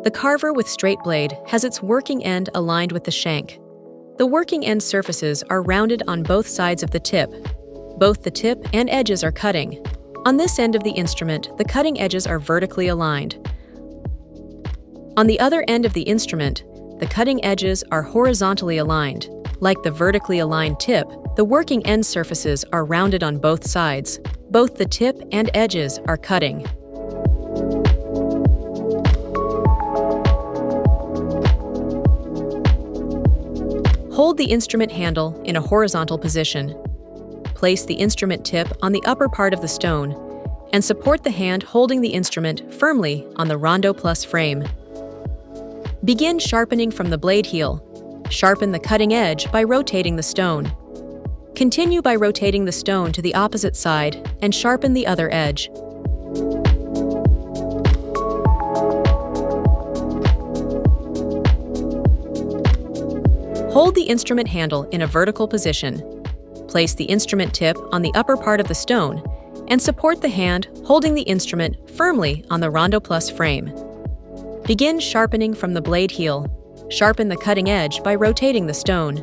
The carver with straight blade has its working end aligned with the shank. The working end surfaces are rounded on both sides of the tip. Both the tip and edges are cutting. On this end of the instrument, the cutting edges are vertically aligned. On the other end of the instrument, the cutting edges are horizontally aligned. Like the vertically aligned tip, the working end surfaces are rounded on both sides. Both the tip and edges are cutting. Hold the instrument handle in a horizontal position. Place the instrument tip on the upper part of the stone and support the hand holding the instrument firmly on the LM-RondoPlus frame. Begin sharpening from the blade heel. Sharpen the cutting edge by rotating the stone. Continue by rotating the stone to the opposite side and sharpen the other edge. Hold the instrument handle in a vertical position. Place the instrument tip on the upper part of the stone and support the hand holding the instrument firmly on the LM-RondoPlus frame. Begin sharpening from the blade heel. Sharpen the cutting edge by rotating the stone.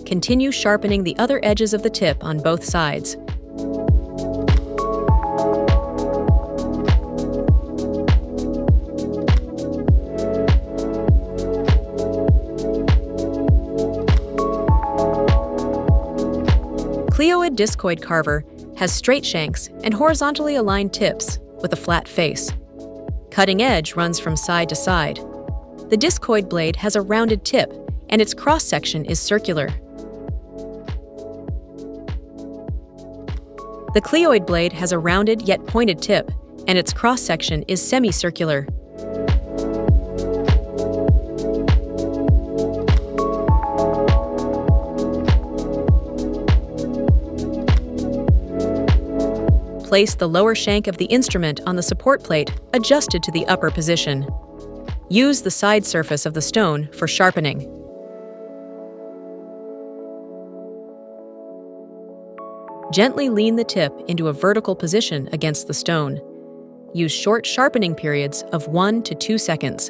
Continue sharpening the other edges of the tip on both sides. Cleoid-Discoid carver has straight shanks and horizontally aligned tips with a flat face. Cutting edge runs from side to side. The discoid blade has a rounded tip and its cross-section is circular. The Cleoid blade has a rounded yet pointed tip and its cross-section is semicircular. Place the lower shank of the instrument on the support plate, adjusted to the upper position. Use the side surface of the stone for sharpening. Gently lean the tip into a vertical position against the stone. Use short sharpening periods of 1 to 2 seconds.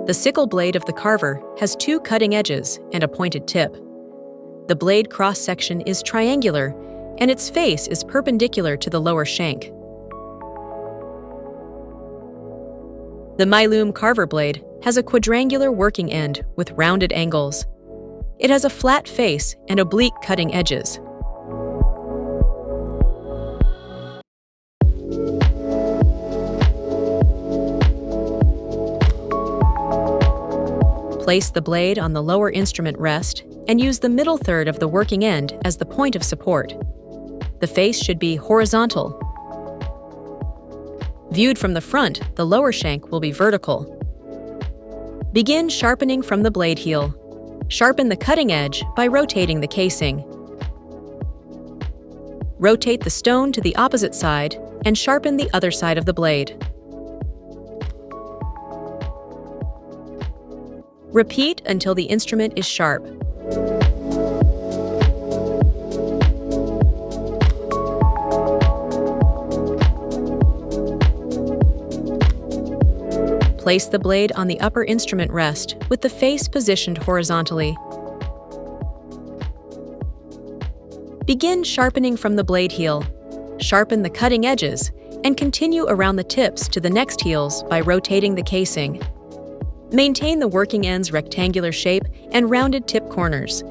The sickle blade of the carver has 2 cutting edges and a pointed tip. The blade cross-section is triangular, and its face is perpendicular to the lower shank. The Maehlum carver blade has a quadrangular working end with rounded angles. It has a flat face and oblique cutting edges. Place the blade on the lower instrument rest and use the middle third of the working end as the point of support. The face should be horizontal. Viewed from the front, the lower shank will be vertical. Begin sharpening from the blade heel. Sharpen the cutting edge by rotating the casing. Rotate the stone to the opposite side and sharpen the other side of the blade. Repeat until the instrument is sharp. Place the blade on the upper instrument rest with the face positioned horizontally. Begin sharpening from the blade heel. Sharpen the cutting edges and continue around the tips to the next heels by rotating the casing. Maintain the working end's rectangular shape and rounded tip corners.